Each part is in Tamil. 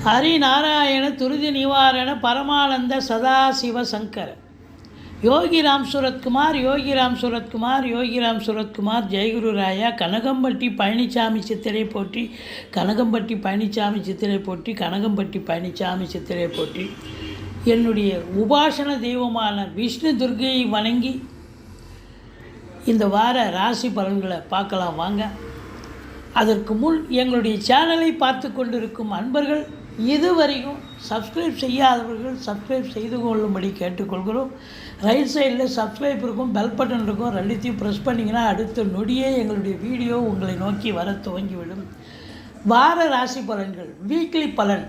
ஹரிநாராயண துரிதி நிவாரண பரமானந்த சதாசிவ சங்கர யோகிராம் சுரத்குமார் யோகிராம் சுரத்குமார் யோகிராம் சுரத்குமார் ஜெயகுரு ராயா கனகம்பட்டி பழனிசாமி சித்திரை போற்றி கனகம்பட்டி பழனிசாமி சித்திரை போற்றி கனகம்பட்டி பழனிசாமி சித்திரை போற்றி. என்னுடைய உபாசன தெய்வமான விஷ்ணு துர்கையை வணங்கி இந்த வார ராசி பலன்களை பார்க்கலாம் வாங்க. அதற்கு முன் எங்களுடைய சேனலை பார்த்து கொண்டிருக்கும் அன்பர்கள் இதுவரைக்கும் சப்ஸ்கிரைப் செய்யாதவர்கள் சப்ஸ்கிரைப் செய்து கொள்ளும்படி கேட்டுக்கொள்கிறோம். ரைட் சைடில் சப்ஸ்கிரைப் இருக்கும், பெல் பட்டன் இருக்கும், ரெண்டுத்தையும் ப்ரெஸ் பண்ணிங்கன்னா அடுத்த நொடியே எங்களுடைய வீடியோ உங்களை நோக்கி வர துவங்கிவிடும். வார ராசி பலன்கள் வீக்லி பலன்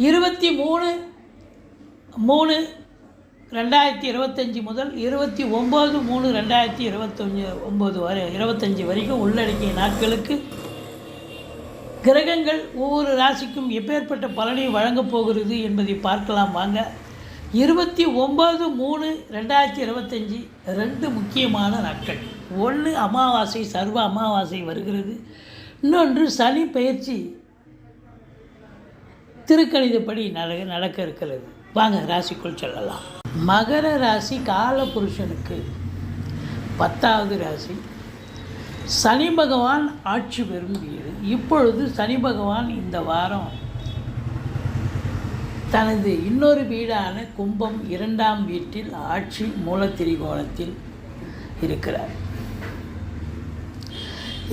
23/3/2025 முதல் 29/3/2025 வரைக்கும் உள்ளடக்கிய நாட்களுக்கு கிரகங்கள் ஒவ்வொரு ராசிக்கும் எப்பேற்பட்ட பலனை வழங்கப் போகிறது என்பதை பார்க்கலாம் வாங்க. 29/3/2025 2 முக்கியமான நாட்கள். ஒன்று அமாவாசை, சர்வ அமாவாசை வருகிறது. இன்னொன்று சனி பெயர்ச்சி திருக்கணிதப்படி நடக்க இருக்கிறது. வாங்க ராசிக்குள் செல்லலாம். மகர ராசி காலபுருஷனுக்கு 10வது ராசி. சனி பகவான் ஆட்சி பெறும் வீடு. இப்பொழுது சனி பகவான் இந்த வாரம் தனது இன்னொரு வீடான கும்பம் 2ஆம் வீட்டில் ஆட்சி மூலத்திரிகோணத்தில் இருக்கிறார்.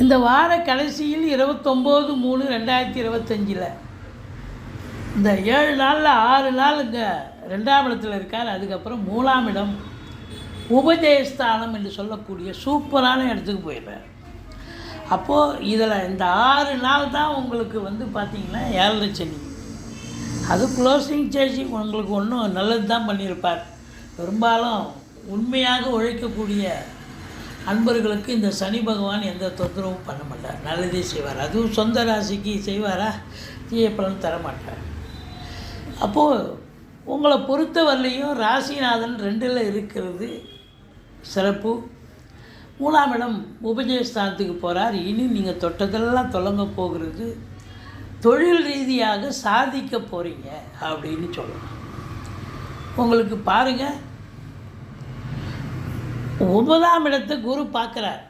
இந்த வார கடைசியில் 29/3/2025 இந்த 7 நாளில் 6 நாள் இங்கே 2ஆம் இடத்தில் இருக்கார். அதுக்கப்புறம் 3ஆம் இடம் உபஜயஸ்தானம் என்று சொல்லக்கூடிய சூப்பரான இடத்துக்கு போயிடுறார். அப்போது இதில் இந்த 6 நாள் தான் உங்களுக்கு பார்த்திங்கன்னா 7 சனி. அது க்ளோசிங் ஸ்டேஜ். உங்களுக்கு ஒன்றும் நல்லது தான் பண்ணியிருப்பார். பெரும்பாலும் உண்மையாக உழைக்கக்கூடிய அன்பர்களுக்கு இந்த சனி பகவான் எந்த தொந்தரவும் பண்ண மாட்டார், நல்லதே செய்வார். அதுவும் சொந்த ராசிக்கு செய்வாரா, தீய பலன் தரமாட்டார். அப்போது உங்களை பொறுத்தவரையிலையும் ராசிநாதன் 2ல் இருக்கிறது சிறப்பு. 3ஆம் இடம் உபஜயஸ்தானத்துக்கு போகிறார். இனி நீங்கள் தொட்டதெல்லாம் தொடங்க போகிறது. தொழில் ரீதியாக சாதிக்க போகிறீங்க அப்படின்னு சொல்லலாம். உங்களுக்கு பாருங்கள், 9ஆம் இடத்தை குரு பார்க்குறார்.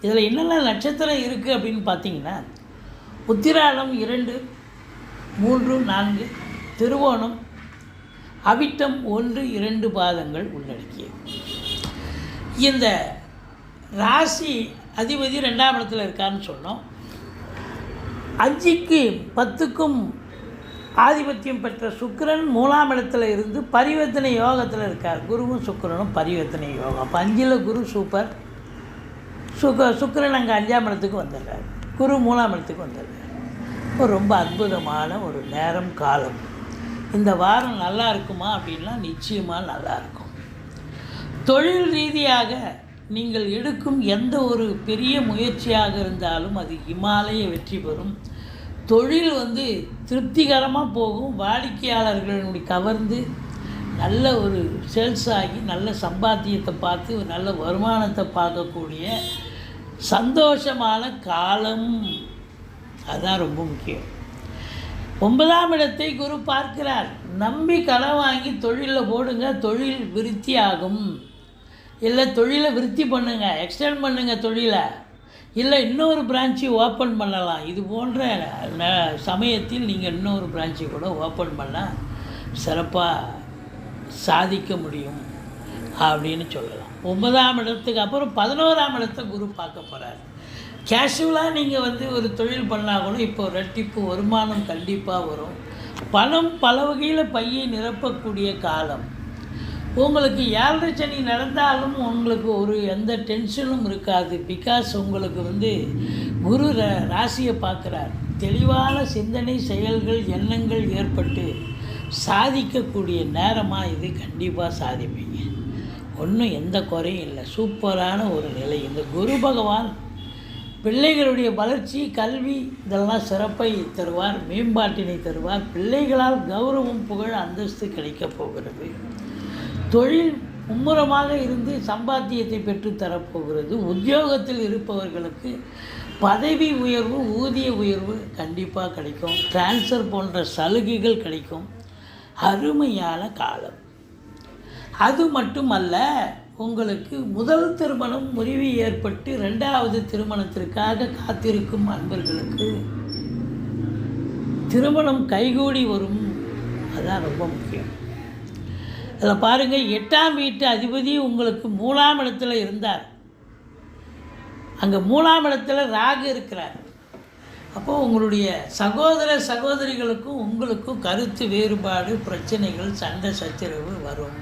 இதில் என்னென்ன நட்சத்திரம் இருக்குது அப்படின்னு பார்த்தீங்கன்னா, உத்திராடம் 2, 3, 4, திருவோணம், அவிட்டம் 1, 2 பாதங்கள் உள்ளடக்கியது. இந்த ராசி அதிபதி 2ஆம் இடத்துல இருக்காருன்னு சொன்னோம். 5க்கு 10க்கும் ஆதிபத்தியம் பெற்ற சுக்கிரன் 3ஆம் இடத்துல இருந்து பரிவர்த்தனை யோகத்தில் இருக்கார். குருவும் சுக்கிரனும் பரிவர்த்தனை யோகம். அப்போ 5ல் குரு சூப்பர். சுக்கிரன் அங்கே 5ஆம் இடத்துக்கு வந்துடுறார். குரு 3ஆம் இடத்துக்கு வந்துடுறார். இப்போ ரொம்ப அற்புதமான ஒரு நேரம் காலம். இந்த வாரம் நல்லா இருக்குமா அப்படின்னா நிச்சயமாக நல்லாயிருக்கும். தொழில் ரீதியாக நீங்கள் எடுக்கும் எந்த ஒரு பெரிய முயற்சியாக இருந்தாலும் அது இமாலய வெற்றி பெறும். தொழில் திருப்திகரமாக போகும். வாடிக்கையாளர்களுடைய கவர்ந்து நல்ல ஒரு சேல்ஸ் ஆகி நல்ல சம்பாத்தியத்தை பார்த்து ஒரு நல்ல வருமானத்தை பார்க்கக்கூடிய சந்தோஷமான காலம். அதுதான் ரொம்ப முக்கியம். 9ஆம் இடத்தை குரு பார்க்கிறார். நம்பி கடன் வாங்கி தொழிலில் போடுங்க, தொழில் விருத்தி ஆகும். இல்லை தொழிலை விருத்தி பண்ணுங்கள், எக்ஸ்டெண்ட் பண்ணுங்கள் தொழிலை. இல்லை இன்னொரு பிரான்ச்சு ஓப்பன் பண்ணலாம். இது போன்ற சமயத்தில் நீங்கள் இன்னொரு பிரான்ச்சை கூட ஓப்பன் பண்ணால் சிறப்பாக சாதிக்க முடியும் அப்படின்னு சொல்லலாம். 9ஆம் இடத்துக்கு அப்புறம் 11ஆம் இடத்தை குரு பார்க்க போகிறார். கேஷுவலாக நீங்கள் ஒரு தொழில் பண்ணால் கூட இப்போ ரெட்டிப்பு வருமானம் கண்டிப்பாக வரும். பணம் பல வகையில் பையை நிரப்பக்கூடிய காலம். உங்களுக்கு 7 சனி நடந்தாலும் உங்களுக்கு எந்த டென்ஷனும் இருக்காது. பிகாஸ் உங்களுக்கு குரு ராசியை பார்க்குறார். தெளிவான சிந்தனை, செயல்கள், எண்ணங்கள் ஏற்பட்டு சாதிக்கக்கூடிய நேரமாக இது. கண்டிப்பாக சாதிப்பீங்க. ஒன்றும் எந்த குறையும் இல்லை. சூப்பரான ஒரு நிலை. இந்த குரு பகவான் பிள்ளைகளுடைய வளர்ச்சி, கல்வி இதெல்லாம் சிறப்பை தருவார், மேம்பாட்டினை தருவார். பிள்ளைகளால் கௌரவம், புகழ், அந்தஸ்து கிடைக்கப் போகிறது. தொழில் மும்முரமாக இருந்து சம்பாத்தியத்தை பெற்று தரப்போகிறது. உத்தியோகத்தில் இருப்பவர்களுக்கு பதவி உயர்வு, ஊதிய உயர்வு கண்டிப்பாக கிடைக்கும். டிரான்ஸ்ஃபர் போன்ற சலுகைகள் கிடைக்கும். அருமையான காலம். அது மட்டுமல்ல, உங்களுக்கு முதல் திருமணம் முறிவு ஏற்பட்டு 2வது திருமணத்திற்காக காத்திருக்கும் அன்பர்களுக்கு திருமணம் கைகூடி வரும். அதுதான் ரொம்ப முக்கியம். இதில் பாருங்கள், 8ஆம் வீட்டு அதிபதி உங்களுக்கு 3ஆம் இடத்துல இருந்தார். அங்கே 3ஆம் இடத்துல ராகு இருக்கிறார். அப்போது உங்களுடைய சகோதர சகோதரிகளுக்கும் உங்களுக்கும் கருத்து வேறுபாடு, பிரச்சனைகள், சண்டை சச்சரவு வரும்.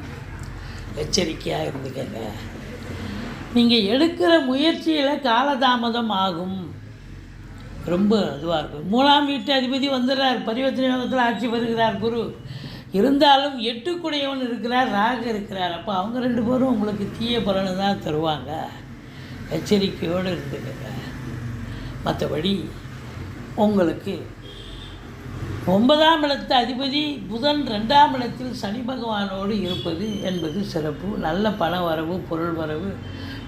எச்சரிக்கையாக இருந்துக்கங்க. நீங்கள் எடுக்கிற முயற்சியில் காலதாமதம் ஆகும். ரொம்ப இதுவாக இருக்கும். 3ஆம் வீட்டு அதிபதி வந்துடுறார், பரிவர்த்தனை யோகத்தில் ஆட்சி வருகிறார் குரு. இருந்தாலும் 8 இருக்கிறார், ராகு இருக்கிறார். அப்போ அவங்க 2 பேரும் உங்களுக்கு தீய பலனை தான் தருவாங்க. எச்சரிக்கையோடு இருந்துக்கங்க. மற்றபடி உங்களுக்கு 9ஆம் இடத்து அதிபதி புதன் 2ஆம் இடத்தில் சனி பகவானோடு இருப்பது என்பது சிறப்பு. நல்ல பண வரவு, பொருள் வரவு,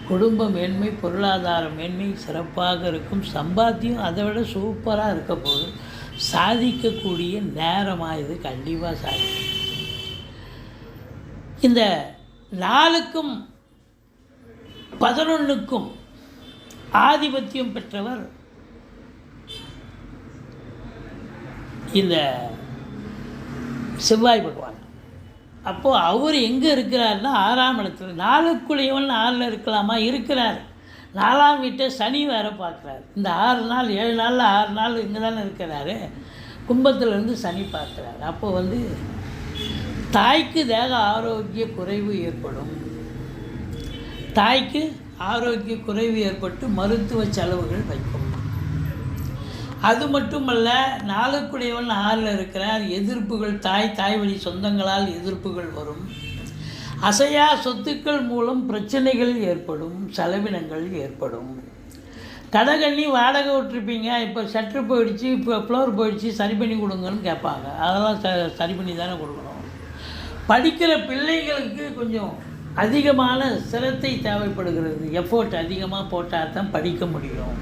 குடும்ப மேன்மை, பொருளாதார மேன்மை சிறப்பாக இருக்கும். சம்பாத்தியம் அதை விட சூப்பராக இருக்க போது. சாதிக்கக்கூடிய நேரமாக இது கண்டிப்பாக சாதிக்கும். இந்த 4க்கும் 11க்கும் ஆதிபத்தியம் பெற்றவர் இந்த செவ்வாய் பகவான். அப்போது அவர் எங்கே இருக்கிறார்னா 6ஆம் இடத்துல. 4க்குடையவன் 6ல் இருக்கலாமா? இருக்கிறார். 4ஆம் வீட்டை சனி வேறு பார்க்குறாரு. இந்த 6 நாள் 7 நாளில் 6 நாள் இங்கே தானே இருக்கிறாரு. கும்பத்திலேருந்து சனி பார்க்குறாரு. அப்போ தாய்க்கு தேக ஆரோக்கிய குறைவு ஏற்படும். தாய்க்கு ஆரோக்கிய குறைவு ஏற்பட்டு மருத்துவ செலவுகள் வைக்கும். அது மட்டுமல்ல, 4க்குடையவன் 6ல் இருக்கிறார். எதிர்ப்புகள், தாய் வழி சொந்தங்களால் எதிர்ப்புகள் வரும். அசையா சொத்துக்கள் மூலம் பிரச்சனைகள் ஏற்படும், செலவினங்கள் ஏற்படும். கடகண்ணி வாடகை விட்டுருப்பீங்க, இப்போ ஷட்ரு போயிடுச்சு, இப்போ ஃப்ளோர் போயிடுச்சு, சரி பண்ணி கொடுங்கன்னு கேட்பாங்க. அதெல்லாம் சரி பண்ணி தானே கொடுக்கணும். படிக்கிற பிள்ளைகளுக்கு கொஞ்சம் அதிகமான சிரத்தை தேவைப்படுகிறது. எஃபோர்ட் அதிகமாக போட்டால் தான் படிக்க முடியும்.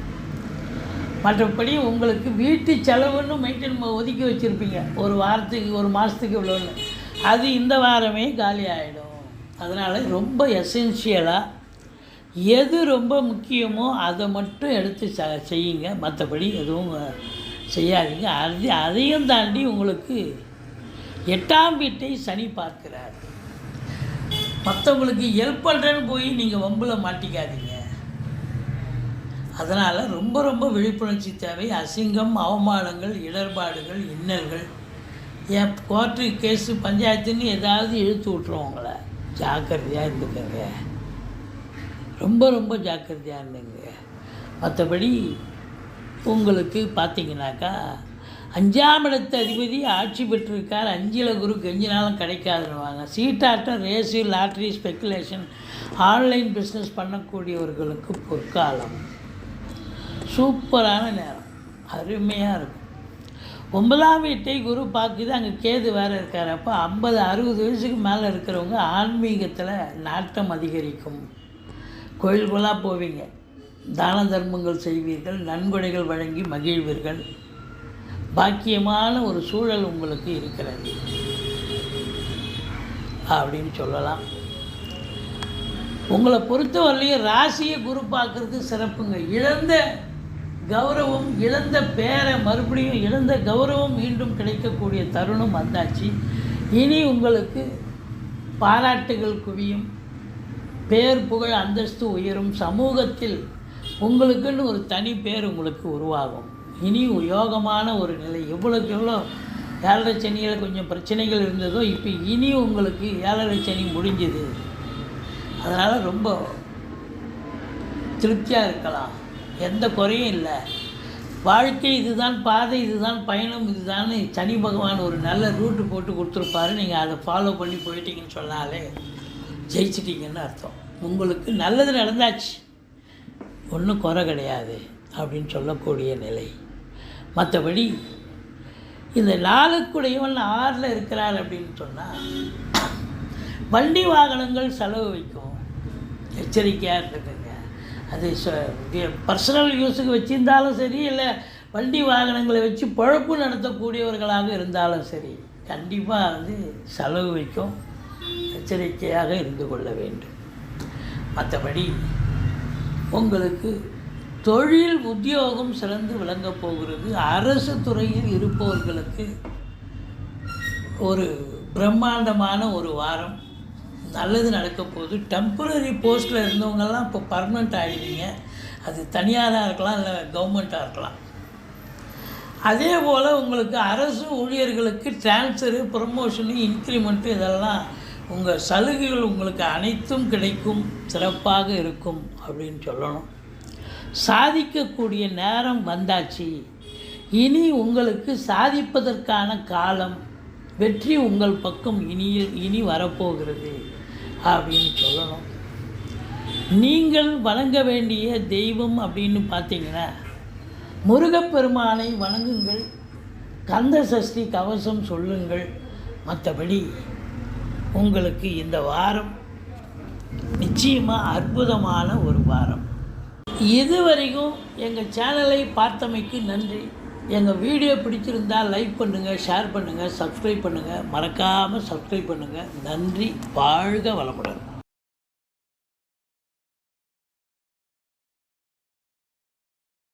மற்றபடி உங்களுக்கு வீட்டு செலவுன்னு மெயின்டைன் ஒதுக்கி வச்சுருப்பீங்க, ஒரு வாரத்துக்கு, ஒரு மாதத்துக்கு இவ்வளோன்னு, அது இந்த வாரமே காலி ஆகிடும். அதனால் ரொம்ப எசென்ஷியலாக எது ரொம்ப முக்கியமோ அதை மட்டும் எடுத்து செய்யுங்க. மற்றபடி எதுவும் செய்யாதீங்க. அதையும் தாண்டி உங்களுக்கு 8ஆம் வீட்டை சனி பார்க்கிறார். மற்றவங்களுக்கு ஹெல்ப் பண்ணுறேன்னு போய் நீங்கள் வம்பில் மாட்டிக்காதீங்க. அதனால் ரொம்ப ரொம்ப விழிப்புணர்ச்சி தேவை. அசிங்கம், அவமானங்கள், இடர்பாடுகள், இன்னல்கள், கோர்ட்டு கேஸு, பஞ்சாயத்துன்னு ஏதாவது இழுத்து விட்ருவோங்கள. ஜாக்கிரதையாக இருந்துக்கங்க. ரொம்ப ரொம்ப ஜாக்கிரதையாக இருந்துங்க. மற்றபடி உங்களுக்கு பார்த்தீங்கன்னாக்கா 5ஆம் இடத்து அதிபதி ஆட்சி பெற்றிருக்கார். 5ல் குரு கெஞ்சினாலும் கிடைக்காதுன்னுவாங்க. சீட்டாட்டம், race, lottery, speculation, online business பண்ணக்கூடியவர்களுக்கு பொற்காலம். சூப்பரான நேரம், அருமையாக இருக்கும். 9ஆம் வீட்டை குரு பார்க்குது, அங்கே கேது வேறு இருக்கார். அப்போ 50-60 வயசுக்கு மேலே இருக்கிறவங்க ஆன்மீகத்தில் நாட்டம் அதிகரிக்கும். கோயில்களாக போவீங்க, தான தர்மங்கள் செய்வீர்கள், நன்கொடைகள் வழங்கி மகிழ்வீர்கள். பாக்கியமான ஒரு சூழல் உங்களுக்கு இருக்கிறது அப்படின்னு சொல்லலாம். உங்களை பொறுத்தவரையிலையும் ராசியை குரு பார்க்குறது சிறப்புங்க. இழந்த கௌரவம், இழந்த பேரை மறுபடியும், இழந்த கௌரவம் மீண்டும் கிடைக்கக்கூடிய தருணம் வந்தாச்சு. இனி உங்களுக்கு பாராட்டுகள் குவியும், பேர் புகழ் அந்தஸ்து உயரும். சமூகத்தில் உங்களுக்குன்னு ஒரு தனி பேர் உங்களுக்கு உருவாகும். இனி யோகமான ஒரு நிலை. எவ்வளோக்கு எவ்வளோ 7.5 சனியில் கொஞ்சம் பிரச்சனைகள் இருந்ததோ, இப்போ இனி உங்களுக்கு 7.5 சனி முடிஞ்சுது. அதனால் ரொம்ப திருப்தியாக இருக்கலாம். எந்த குறையும் இல்லை. வாழ்க்கை இதுதான், பாதை இதுதான், பயணம் இதுதான். சனி பகவான் ஒரு நல்ல ரூட்டு போட்டு கொடுத்துருப்பாரு. நீங்கள் அதை ஃபாலோ பண்ணி போயிட்டீங்கன்னு சொன்னாலே ஜெயிச்சிட்டிங்கன்னு அர்த்தம். உங்களுக்கு நல்லது நடந்தாச்சு, ஒன்றும் குறை கிடையாது அப்படின்னு சொல்லக்கூடிய நிலை. மற்றபடி இந்த 4க்குடையவன் 6ல் இருக்கிறார் அப்படின்னு சொன்னால் வண்டி வாகனங்கள் செலவு வைக்கும். எச்சரிக்கையாக இருக்குங்க. அது பர்சனல் யூஸுக்கு வச்சுருந்தாலும் சரி, இல்லை வண்டி வாகனங்களை வச்சு பொழப்பு நடத்தக்கூடியவர்களாக இருந்தாலும் சரி, கண்டிப்பாக செலவு வைக்கும். எச்சரிக்கையாக இருந்து கொள்ள வேண்டும். மற்றபடி உங்களுக்கு தொழில் உத்தியோகம் சிறந்து விளங்கப் போகிறது. அரசு துறையில் இருப்பவர்களுக்கு ஒரு பிரம்மாண்டமான ஒரு வாரம் நல்லது நடக்க போகுது. டெம்பரரி போஸ்ட்டில் இருந்தவங்கெல்லாம் இப்போ பர்மனெண்ட் ஆகிடுவீங்க. அது தனியாராக இருக்கலாம், இல்லை கவர்மெண்ட்டாக இருக்கலாம். அதே போல் உங்களுக்கு அரசு ஊழியர்களுக்கு டிரான்ஸ்ஃபரு, ப்ரமோஷனு, இன்க்ரிமெண்ட்டு இதெல்லாம் உங்கள் சலுகைகள் உங்களுக்கு அனைத்தும் கிடைக்கும். சிறப்பாக இருக்கும் அப்படின்னு சொல்லணும். சாதிக்கக்கூடிய நேரம் வந்தாச்சு. இனி உங்களுக்கு சாதிப்பதற்கான காலம், வெற்றி உங்கள் பக்கம் இனி வரப்போகிறது அப்படின்னு சொல்லணும். நீங்கள் வணங்க வேண்டிய தெய்வம் அப்படின்னு பார்த்தீங்கன்னா முருகப்பெருமானை வணங்குங்கள். கந்த சஷ்டி கவசம் சொல்லுங்கள். மற்றபடி உங்களுக்கு இந்த வாரம் நிச்சயமாக அற்புதமான ஒரு வாரம். இதுவரைக்கும் எங்கள் சேனலை பார்த்தமைக்கு நன்றி. எங்கள் வீடியோ பிடிச்சிருந்தால் லைக் பண்ணுங்கள், ஷேர் பண்ணுங்கள், சப்ஸ்கிரைப் பண்ணுங்கள். மறக்காமல் சப்ஸ்கிரைப் பண்ணுங்கள். நன்றி. வாழ்க வளமுடன்.